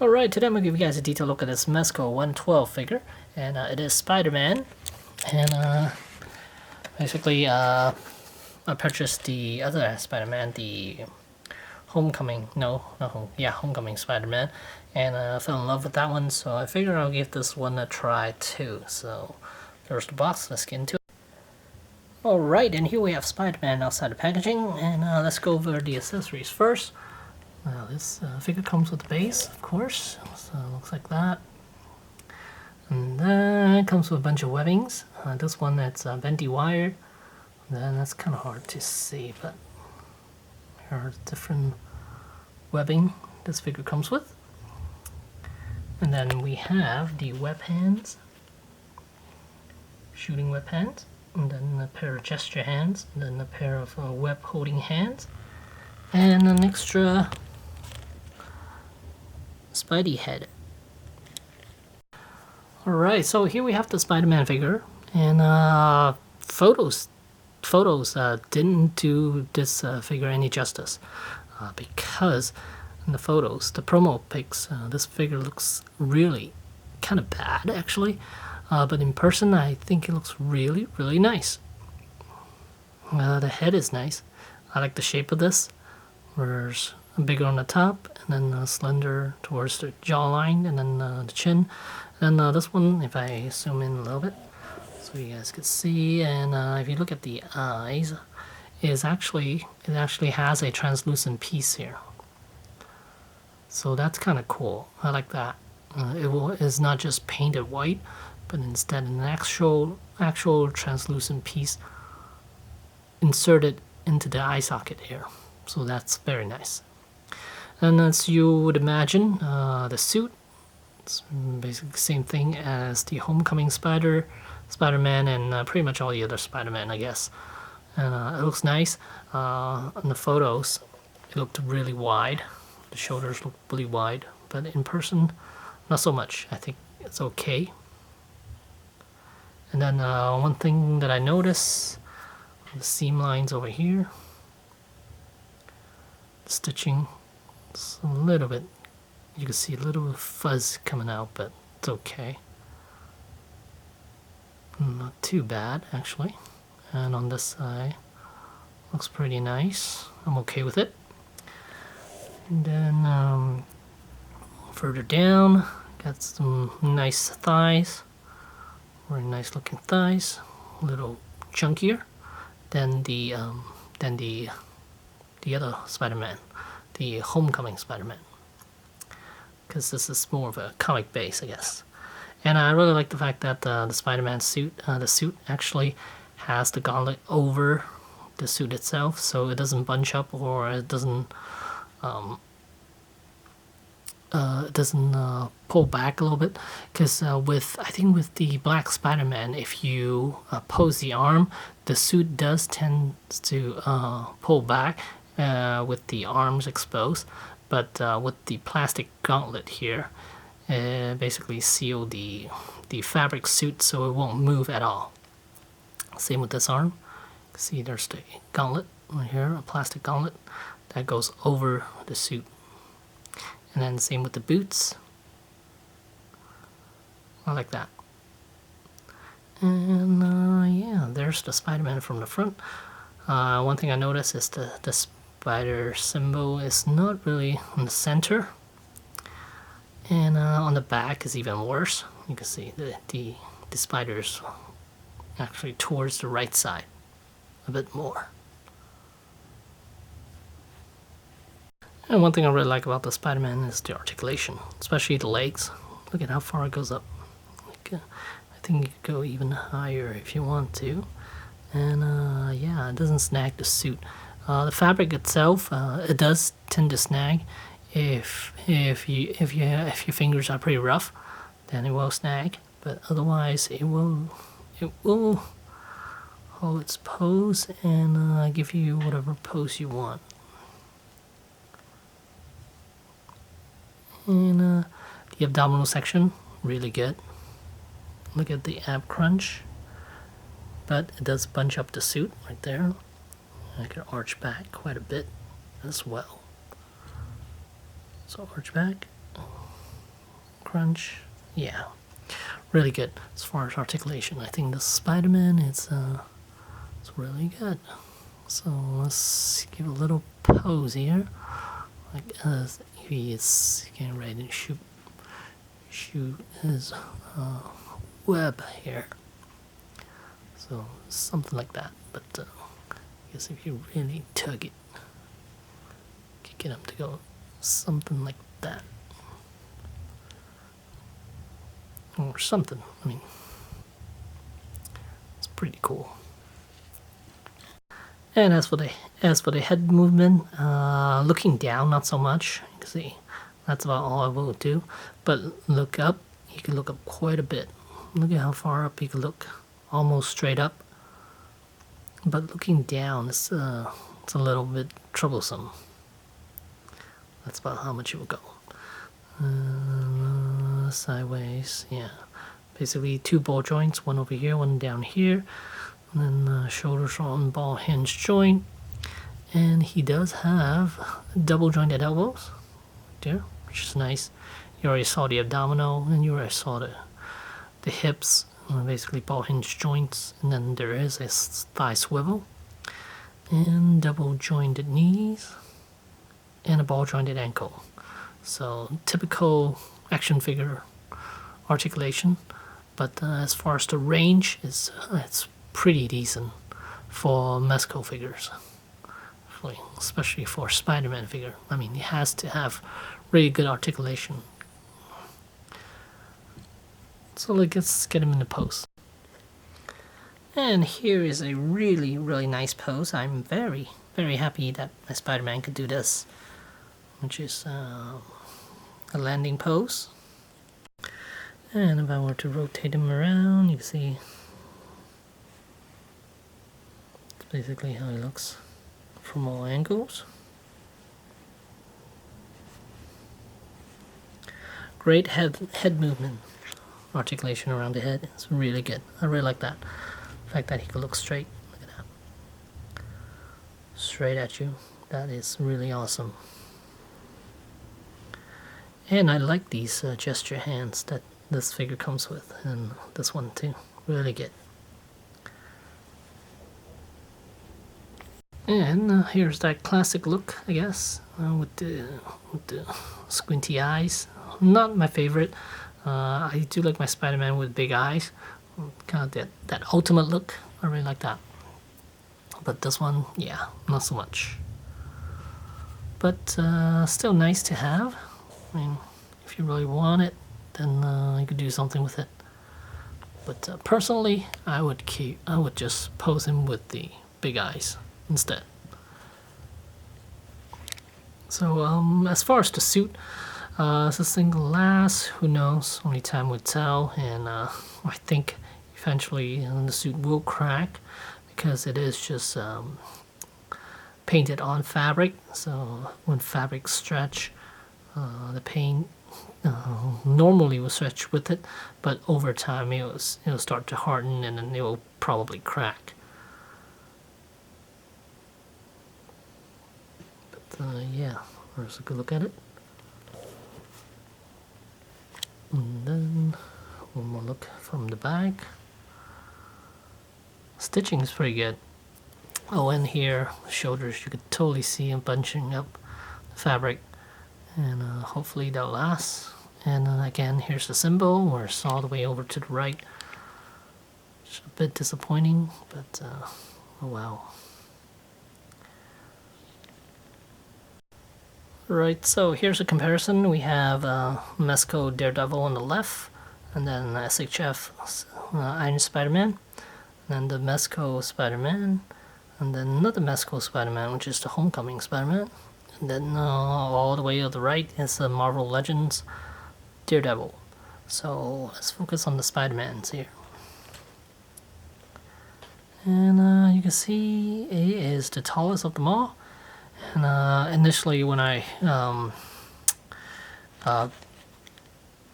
Alright, today I'm going to give you guys a detailed look at this Mezco 112 figure, and it is Spider-Man, and basically I purchased the other Spider-Man, the Homecoming Spider-Man, and I fell in love with that one, so I figured I'll give this one a try too. So there's the box, let's get into it. Alright, and here we have Spider-Man outside the packaging, and let's go over the accessories first. This figure comes with the base, of course, so it looks like that. And then it comes with a bunch of webbings. This one that's bendy wire. Then that's kind of hard to see, but here are the different webbing this figure comes with. And then we have the web hands, shooting web hands, and then a pair of gesture hands, and then a pair of web holding hands, and an extra Spidey head. Alright, so here we have the Spider-Man figure, and photos didn't do this figure any justice, because in the photos, the promo pics, this figure looks really kind of bad actually, but in person I think it looks really nice. The head is nice. I like the shape of this. There's bigger on the top, and then slender towards the jawline, and then the chin. And this one, if I zoom in a little bit, so you guys can see, and if you look at the eyes, it actually has a translucent piece here. So that's kind of cool. I like that. It's not just painted white, but instead an actual translucent piece inserted into the eye socket here. So that's very nice. And as you would imagine, the suit, it's basically the same thing as the Homecoming Spider-Man, and pretty much all the other Spider-Man, I guess. And it looks nice. In the photos, it looked really wide. The shoulders look really wide, but in person, not so much. I think it's okay. And then one thing that I noticed, the seam lines over here, the stitching, it's a little bit, you can see a little fuzz coming out, but it's okay. Not too bad actually. And on this side, looks pretty nice. I'm okay with it. And then further down, got some nice thighs, very nice looking thighs, a little chunkier than the other Spider-Man, the Homecoming Spider-Man, because this is more of a comic base, I guess. And I really like the fact that the Spider-Man suit, the suit actually has the gauntlet over the suit itself, so it doesn't bunch up, or it doesn't pull back a little bit. Because I think with the Black Spider-Man, if you pose the arm, the suit does tend to pull back with the arms exposed, but with the plastic gauntlet here, basically seal the fabric suit so it won't move at all. Same with this arm. See, there's the gauntlet right here, a plastic gauntlet that goes over the suit. And then same with the boots. I like that. And yeah, there's the Spider-Man from the front. One thing I noticed is the spider symbol is not really in the center. And on the back is even worse. You can see the spiders actually towards the right side a bit more. And one thing I really like about the Spider-Man is the articulation, especially the legs. Look at how far it goes up. I think you could go even higher if you want to. And yeah, it doesn't snag the suit. The fabric itself, it does tend to snag. If your fingers are pretty rough, then it will snag. But otherwise, it will hold its pose and give you whatever pose you want. And the abdominal section, really good. Look at the ab crunch. But it does bunch up the suit right there. I can arch back quite a bit as well. So arch back. crunch. Yeah, really good as far as articulation. I think the Spider-Man it's really good. So let's give a little pose here, like as he is getting ready to shoot his web here. So something like that. But I guess if you really tug it, you can get him to go something like that, or something. I mean, it's pretty cool. And as for the head movement, looking down, not so much. You can see that's about all I will do. But look up, you can look up quite a bit. Look at how far up you can look, almost straight up. But looking down, it's a little bit troublesome. That's about how much it will go. Sideways, yeah. Basically 2 ball joints, one over here, one down here. And then shoulders on ball hinge joint. And he does have double jointed elbows there, which is nice. You already saw the abdominal, and you already saw the hips, basically ball hinge joints. And then there is a thigh swivel, and double jointed knees, and a ball jointed ankle. So typical action figure articulation. But as far as the range, it's pretty decent for Mezco figures, especially for Spider-Man figure. I mean, it has to have really good articulation. So let's get him in the pose. And here is a really, really nice pose. I'm very, very happy that my Spider-Man could do this, which is a landing pose. And if I were to rotate him around, you can see it's basically how he looks from all angles. Great head movement, articulation around the head. It's really good. I really like that. The fact that he could look straight. Look at that. Straight at you. That is really awesome. And I like these gesture hands that this figure comes with, and this one too. Really good. And here's that classic look, I guess, with the squinty eyes. Not my favorite. I do like my Spider-Man with big eyes. Kind of that ultimate look. I really like that. But this one, yeah, not so much. But still nice to have. I mean, if you really want it, then you could do something with it. But personally, I would just pose him with the big eyes instead. So as far as the suit, is this thing gonna last? Who knows? Only time would tell. And I think eventually the suit will crack, because it is just painted on fabric. So when fabric stretch, the paint normally will stretch with it, but over time it'll start to harden, and then it will probably crack. But yeah, let's take a look at it. And then one more look from the back. Stitching is pretty good. Oh, and here, shoulders, you could totally see him bunching up the fabric, and hopefully that'll last. And again, here's the symbol, where it's all the way over to the right. It's a bit disappointing, but oh well. Right, so here's a comparison. We have Mezco Daredevil on the left, and then SHF Iron Spider-Man, and then the Mezco Spider-Man, and then another Mezco Spider-Man, which is the Homecoming Spider-Man, and then all the way to the right is the Marvel Legends Daredevil. So let's focus on the Spider-Mans here. And you can see he is the tallest of them all. And initially, when I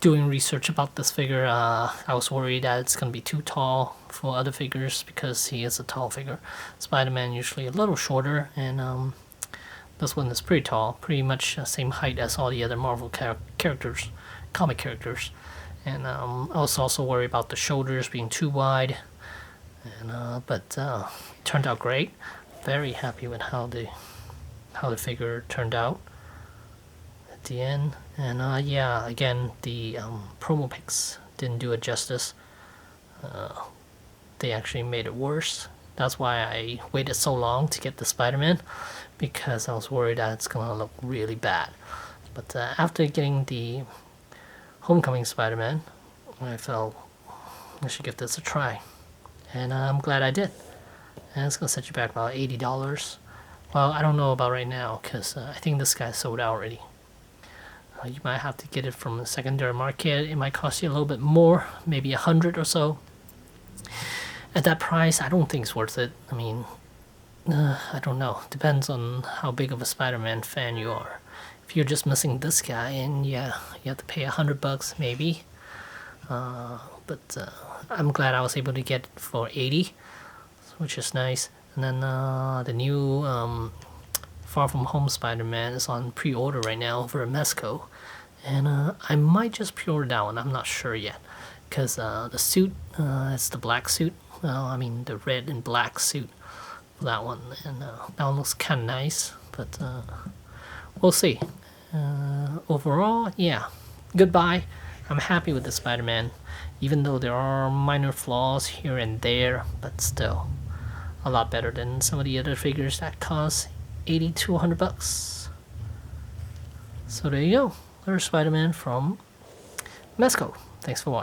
doing research about this figure, I was worried that it's gonna be too tall for other figures, because he is a tall figure. Spider-Man usually a little shorter, and this one is pretty tall, pretty much the same height as all the other Marvel characters comic characters. And I was also worried about the shoulders being too wide. And but it turned out great. Very happy with how the figure turned out at the end. And yeah, again, the promo pics didn't do it justice. They actually made it worse. That's why I waited so long to get the Spider-Man, because I was worried that it's gonna look really bad. But after getting the Homecoming Spider-Man, I felt I should give this a try. And I'm glad I did. And it's gonna set you back about $80. Well, I don't know about right now, because I think this guy sold out already. You might have to get it from a secondary market. It might cost you a little bit more, maybe $100 or so. At that price, I don't think it's worth it. I mean, I don't know. Depends on how big of a Spider-Man fan you are. If you're just missing this guy, and yeah, you have to pay $100 maybe. But I'm glad I was able to get it for $80, which is nice. And then the new Far From Home Spider-Man is on pre-order right now over at Mezco. And I might just pre-order that one. I'm not sure yet. Because the suit, it's the black suit. Well, I mean the red and black suit for that one. And that one looks kind of nice. But we'll see. Overall, yeah. Goodbye. I'm happy with the Spider-Man. Even though there are minor flaws here and there. But still, a lot better than some of the other figures that cost $80 to $100. So there you go. There's Spider-Man from Mezco. Thanks for watching.